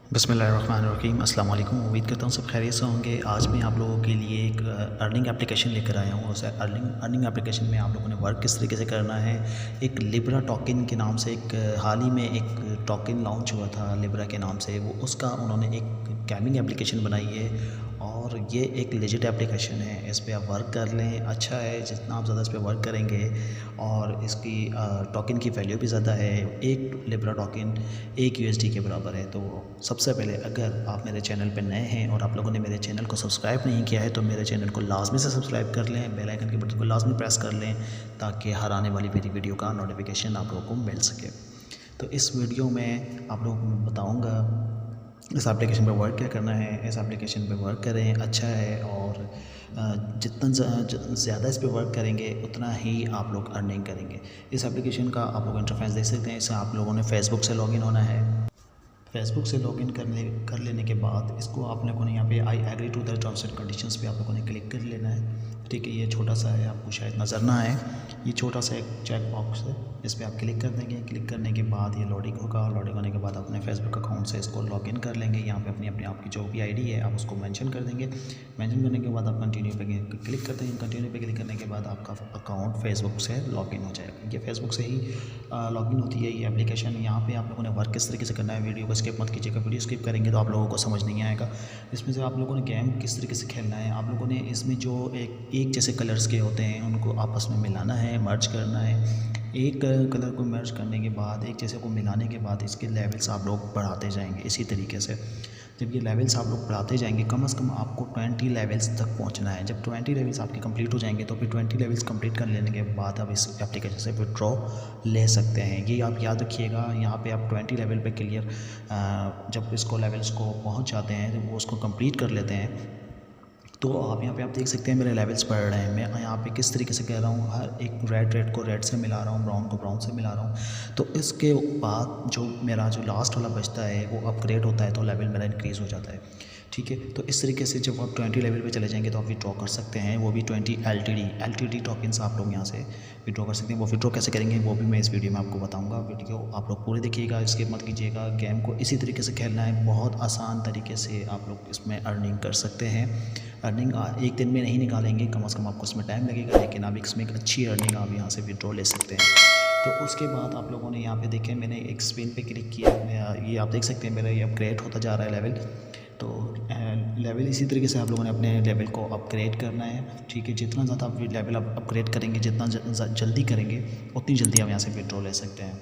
बिस्मिल्लाहिर्रहमानिर्रहीम। अस्सलाम वालेकुम। उम्मीद करता हूँ सब खैरियत से होंगे। आज मैं आप लोगों के लिए एक अर्निंग एप्लीकेशन लेकर आया हूँ। उस अर्निंग एप्लीकेशन में आप लोगों ने वर्क किस तरीके से करना है। एक लिब्रा टोकन के नाम से एक हाल ही में एक टोकन लॉन्च हुआ था लिब्रा के नाम से, वो उसका उन्होंने एक गेमिंग एप्लीकेशन बनाई है और ये एक लेजिट एप्लीकेशन है। इस पर आप वर्क कर लें, अच्छा है। जितना आप ज़्यादा इस पर वर्क करेंगे और इसकी टोकन की वैल्यू भी ज़्यादा है। एक लिब्रा टोकन 1 USD के बराबर है। तो सबसे पहले अगर आप मेरे चैनल पर नए हैं और आप लोगों ने मेरे चैनल को सब्सक्राइब नहीं किया है तो मेरे चैनल को लाजमी से सब्सक्राइब कर लें, बेल आइकन के बटन को लाजमी प्रेस कर लें ताकि हर आने वाली मेरी वीडियो का नोटिफिकेशन आप लोगों को मिल सके। तो इस वीडियो में आप लोगों को मैं बताऊँगा इस एप्लीकेशन पे वर्क क्या करना है। इस एप्लीकेशन पे वर्क करें, अच्छा है। और जितना ज़्यादा इस पे वर्क करेंगे उतना ही आप लोग अर्निंग करेंगे। इस एप्लीकेशन का आप लोग इंटरफेस देख सकते हैं। इसे आप लोगों ने फेसबुक से लॉगिन होना है। फेसबुक से लॉगिन कर लेने के बाद इसको आप लोगों ने यहाँ पे I agree to the terms and conditions पे आप लोगों ने क्लिक कर लेना है। ठीक है, ये छोटा सा है, आपको शायद नज़र ना आए। ये छोटा सा एक चेक बॉक्स है, इस पर आप क्लिक कर देंगे। क्लिक करने के बाद ये लोडिंग होगा और लोडिंग होने के बाद अपने फेसबुक अकाउंट से इसको लॉगिन कर लेंगे। यहाँ पे अपनी आपकी जो भी आईडी है आप उसको मेंशन कर देंगे। मेंशन करने के बाद आप कंटिन्यू पे क्लिक कर देंगे। कंटिन्यू पे क्लिक करने के बाद आपका अकाउंट फेसबुक से लॉगिन हो जाएगा। ये फेसबुक से ही लॉगिन होती है ये एप्लीकेशन। यहाँ पर आप लोगों ने वर्क किस तरीके से करना है, वीडियो को स्किप मत कीजिएगा। वीडियो स्किप करेंगे तो आप लोगों को समझ नहीं आएगा। इसमें से आप लोगों ने गेम किस तरीके से खेलना है, आप लोगों ने इसमें जो एक जैसे कलर्स के होते हैं उनको आपस में मिलाना है, मर्ज करना है। एक कलर को मर्ज करने के बाद, एक जैसे को मिलाने के बाद इसके लेवल्स आप लोग बढ़ाते जाएंगे। इसी तरीके से जब ये लेवल्स आप लोग बढ़ाते जाएंगे, कम से कम आपको 20 लेवल्स तक पहुंचना है। जब 20 लेवल्स आपके कंप्लीट हो जाएंगे तो फिर 20 लेवल्स कंप्लीट कर लेने के बाद आप इस एप्लीकेशन से विड्रॉ ले सकते हैं। ये आप याद रखिएगा। यहाँ पे आप 20 लेवल पे क्लियर जब इसको लेवल्स को पहुँच जाते हैं तो वो उसको कंप्लीट कर लेते हैं तो आप यहाँ पे आप देख सकते हैं मेरे लेवल्स बढ़ रहे हैं। मैं यहाँ पे किस तरीके से कह रहा हूँ, हर एक रेड को रेड से मिला रहा हूँ, ब्राउन को ब्राउन से मिला रहा हूँ। तो इसके बाद जो मेरा जो लास्ट वाला बचता है वो अपग्रेड होता है तो लेवल मेरा इंक्रीज़ हो जाता है। ठीक है, तो इस तरीके से जब आप 20 लेवल पे चले जाएंगे तो आप विड्रॉ कर सकते हैं, वो भी 20 LTD टोकन्स आप लोग यहाँ से विड्रॉ कर सकते हैं। वो विड्रॉ कैसे करेंगे वो भी मैं इस वीडियो में आपको बताऊंगा। वीडियो आप लोग पूरे देखिएगा, स्किप मत कीजिएगा। गेम को इसी तरीके से खेलना है, बहुत आसान तरीके से आप लोग इसमें अर्निंग कर सकते हैं। अर्निंग एक दिन में नहीं निकालेंगे, कम से कम आपको इसमें टाइम लगेगा, लेकिन आप इसमें एक अच्छी अर्निंग आप यहाँ से विड्रॉ ले सकते हैं। तो उसके बाद आप लोगों ने यहाँ पे देखें, मैंने एक स्पिन पे क्लिक किया, ये आप देख सकते हैं मेरा ये अपग्रेड होता जा रहा है लेवल। तो लेवल इसी तरीके से आप लोगों ने अपने लेवल को अपग्रेड करना है। ठीक है, जितना ज़्यादा आप लेवल अपग्रेड करेंगे, जितना जल्दी करेंगे उतनी जल्दी आप यहाँ से विड्रॉ ले सकते हैं।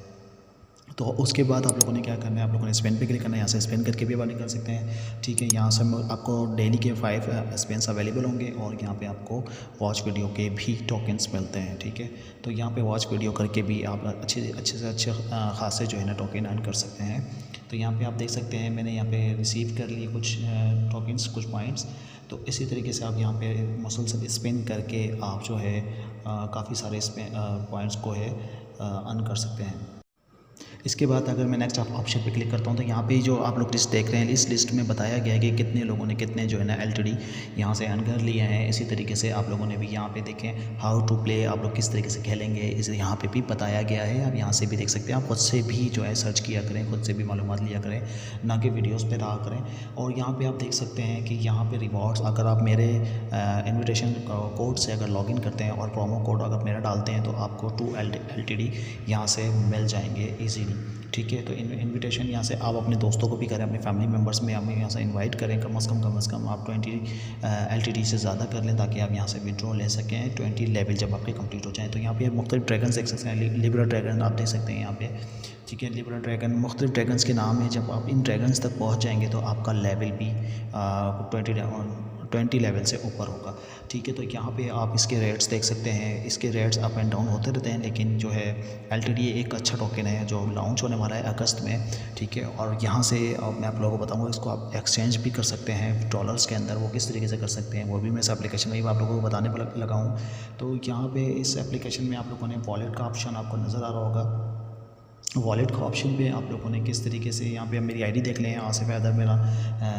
तो उसके बाद आप लोगों ने क्या करना है, आप लोगों ने स्पेन पे क्लिक करना है। यहाँ से स्पेन करके भी अर्निंग कर सकते हैं। ठीक है, यहाँ से आपको डेली के 5 स्पेन्स अवेलेबल होंगे और यहाँ पे आपको वॉच वीडियो के भी टोकन्स मिलते हैं। ठीक है, तो यहाँ पे वॉच वीडियो करके भी आप अच्छे से खासे जो है ना टोकन अर्न कर सकते हैं। तो यहाँ पे आप देख सकते हैं मैंने यहाँ पे रिसीव कर लिए कुछ टोकन्स, कुछ पॉइंट्स। तो इसी तरीके से आप यहाँ पे मुसलसल स्पिन करके आप जो है काफ़ी सारे पॉइंट्स को है अर्न कर सकते हैं। इसके बाद अगर मैं नेक्स्ट ऑप्शन पे क्लिक करता हूँ तो यहाँ पे जो आप लोग लिस्ट देख रहे हैं, इस लिस्ट में बताया गया है कि कितने लोगों ने कितने जो है ना LTD यहाँ से अर्न कर लिए हैं। इसी तरीके से आप लोगों ने भी यहाँ पे देखें हाउ टू प्ले, आप लोग किस तरीके से खेलेंगे इसे यहाँ पे भी बताया गया है। आप यहाँ से भी देख सकते हैं, आप खुद से भी जो है सर्च किया करें, खुद से भी मालूमात लिया करें, ना कि वीडियोज़ पर रहा करें। और यहाँ पर आप देख सकते हैं कि यहाँ पर रिवॉर्ड्स, अगर आप मेरे इन्विटेशन कोड से अगर लॉगिन करते हैं और प्रोमो कोड अगर मेरा डालते हैं तो आपको 2 LTD यहाँ से मिल जाएंगे ईजीली। ठीक है, तो इनविटेशन यहाँ से आप अपने दोस्तों को भी करें, अपने फैमिली मेम्बर्स में हमें यहाँ से इनवाइट करें। कम से कम आप 20 LTD से ज़्यादा कर लें ताकि आप यहाँ से विड्रॉ ले सकें 20 लेवल जब आपके कंप्लीट हो जाएँ। तो यहाँ पे मुख्तलिफ ड्रैगन देख सकते हैं, लिब्रा ड्रैगन आप देख सकते हैं यहाँ पे। ठीक है, लिब्रा ड्रैगन मुख्तलिफ ड्रैगन्स के नाम है। जब आप इन ड्रैगन्स तक पहुँच जाएंगे तो आपका लेवल भी 20 लेवल से ऊपर होगा। ठीक है, तो यहाँ पे आप इसके रेट्स देख सकते हैं। इसके रेट्स अप एंड डाउन होते रहते हैं, लेकिन जो है LTD एक अच्छा टोकन है जो लॉन्च होने वाला है अगस्त में। ठीक है, और यहाँ से मैं आप लोगों को बताऊँगा, इसको आप एक्सचेंज भी कर सकते हैं डॉलर्स के अंदर। वो किस तरीके से कर सकते हैं वो भी मैं इस एप्लीकेशन में आप लोगों को बताने पर लगा हूँ। तो यहाँ पर इस एप्लीकेशन में आप लोगों ने वॉलेट का ऑप्शन आपको नज़र आ रहा होगा। वॉलेट का ऑप्शन पे आप लोगों ने किस तरीके से यहाँ पे मेरी आईडी देख लें, आसिफ हैदर मेरा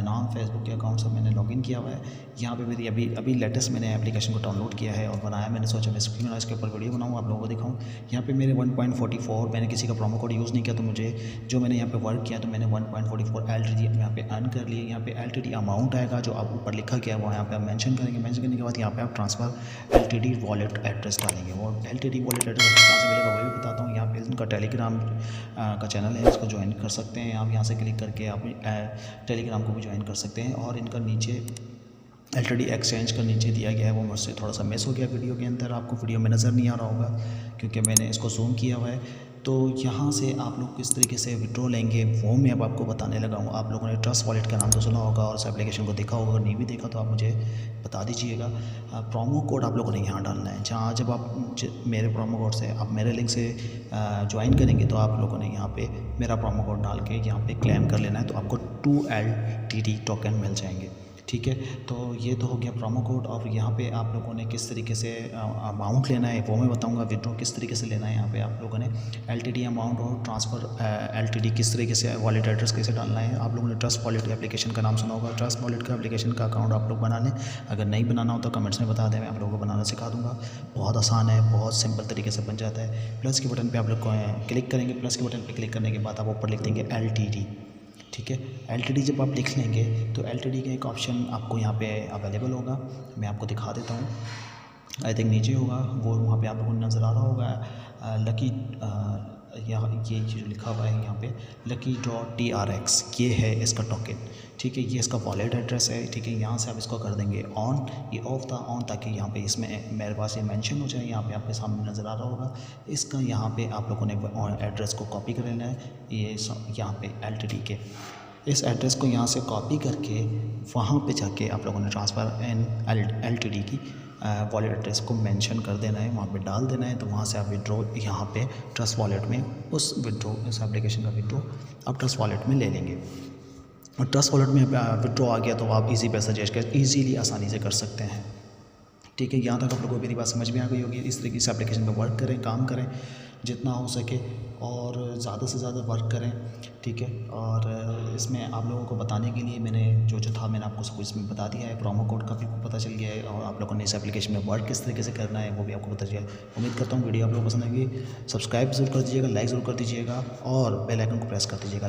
नाम, फेसबुक के अकाउंट से मैंने लॉगिन किया हुआ है। यहाँ पे मेरी अभी लेटेस्ट मैंने एप्लीकेशन को डाउनलोड किया है और बनाया। मैंने सोचा मैं स्क्रीन और इसके ऊपर वीडियो बनाऊँ, आप लोगों को दिखाऊँ। यहाँ पे मेरे 1.44 मैंने किसी का प्रोमो कोड यूज़ नहीं किया, तो मुझे जो मैंने यहाँ पे वर्क किया तो मैंने 1.44 LTD यहाँ पे अर्न कर लिए। यहाँ पे LTD अमाउंट आएगा जो आप ऊपर लिखा गया है वो यहाँ पे आप मेंशन करेंगे। मेंशन करने के बाद यहाँ पे आप ट्रांसफ़र LTD वॉलेट एड्रेस डालेंगे। वो LTD वॉलेट एड्रेस कहाँ से मिलेगा वो भी बताता हूँ। यहाँ पे इनका टेलीग्राम का चैनल है, इसको ज्वाइन कर सकते हैं आप। यहाँ से क्लिक करके आप टेलीग्राम को भी ज्वाइन कर सकते हैं। और इनका नीचे LTD एक्सचेंज का नीचे दिया गया है, वो मुझसे थोड़ा सा मिस हो गया वीडियो के अंदर, आपको वीडियो में नज़र नहीं आ रहा होगा क्योंकि मैंने इसको जूम किया हुआ है। तो यहाँ से आप लोग किस तरीके से विड्रॉ लेंगे वो मैं अब आपको बताने लगा हूँ। आप लोगों ने ट्रस्ट वॉलेट का नाम तो सुना होगा और इस एप्लीकेशन को देखा होगा, नहीं भी देखा तो आप मुझे बता दीजिएगा। प्रोमो कोड आप लोगों ने यहाँ डालना है। जहाँ जब आप मेरे प्रोमो कोड से आप मेरे लिंक से ज्वाइन करेंगे तो आप लोगों ने यहाँ पे मेरा प्रोमो कोड डाल के यहाँ पे क्लेम कर लेना है, तो आपको 2 LTD टोकन मिल जाएंगे। ठीक है, तो ये तो हो गया प्रोमो कोड। और यहाँ पे आप लोगों ने किस तरीके से अमाउंट लेना है वो मैं बताऊँगा। विड्रॉ किस तरीके से लेना है, यहाँ पे आप लोगों ने LTD अमाउंट और ट्रांसफ़र LTD किस तरीके से, वॉलेट एड्रेस कैसे डालना है। आप लोगों ने ट्रस्ट वॉलेट एप्लीकेशन का नाम सुना होगा। ट्रस्ट वॉलेट का एप्लीकेशन का अकाउंट आप लोग बना लें। अगर नहीं बनाना हो तो कमेंट्स में बता दें, मैं आप लोगों को बनाना सिखा दूँगा। बहुत आसान है, बहुत सिंपल तरीके से बन जाता है। प्लस के बटन पर आप लोग क्लिक करेंगे। प्लस के बटन पर क्लिक करने के बाद आप ऊपर लिख देंगे LTD। ठीक है, LTD जब आप लिख लेंगे तो LTD का एक ऑप्शन आपको यहाँ पे अवेलेबल होगा, मैं आपको दिखा देता हूँ। आई थिंक नीचे होगा वो, वहाँ पे आप लोगों को नज़र आ रहा होगा लकी, यहाँ ये जो लिखा हुआ है यहाँ पे lucky.trx, ये है इसका टोकन। ठीक है, ये इसका वॉलेट एड्रेस है। ठीक है, यहाँ से आप इसको कर देंगे ऑन, ये ऑफ था ऑन, ताकि यहाँ पे इसमें मेरे पास ये मेंशन हो जाए। यहाँ पे आपके सामने नज़र आ रहा होगा। इसका यहाँ पे आप लोगों ने एड्रेस को कॉपी कर लेना है। ये यहाँ पे LTD के इस एड्रेस को यहाँ से कॉपी करके वहाँ पे जाके आप लोगों ने ट्रांसफ़र इन LTD की वॉलेट एड्रेस को मेंशन कर देना है, वहाँ पे डाल देना है। तो वहाँ से आप विड्रॉ यहाँ पे ट्रस्ट वॉलेट में उस एप्लीकेशन का विड्रॉ आप ट्रस्ट वॉलेट में ले लेंगे। और ट्रस्ट वॉलेट में विड्रॉ आ गया तो आप इजी पैसा जैज़कैश ईजीली आसानी से कर सकते हैं। ठीक है, यहाँ तक आप लोगों को मेरी बात समझ में आ गई होगी। इस तरीके से एप्लीकेशन में वर्क करें, काम करें जितना हो सके और ज़्यादा से ज़्यादा वर्क करें। ठीक है, और इसमें आप लोगों को बताने के लिए मैंने जो था मैंने आपको सब कुछ इसमें बता दिया है। प्रोमो कोड का भी पता चल गया है और आप लोगों ने इस एप्लीकेशन में वर्क किस तरीके से करना है वो भी आपको पता चल गया। उम्मीद करता हूँ वीडियो आप लोगों को पसंद आएगी। सब्सक्राइब ज़रूर कर दीजिएगा, लाइक ज़रूर कर दीजिएगा और बेल आइकन को प्रेस कर दीजिएगा।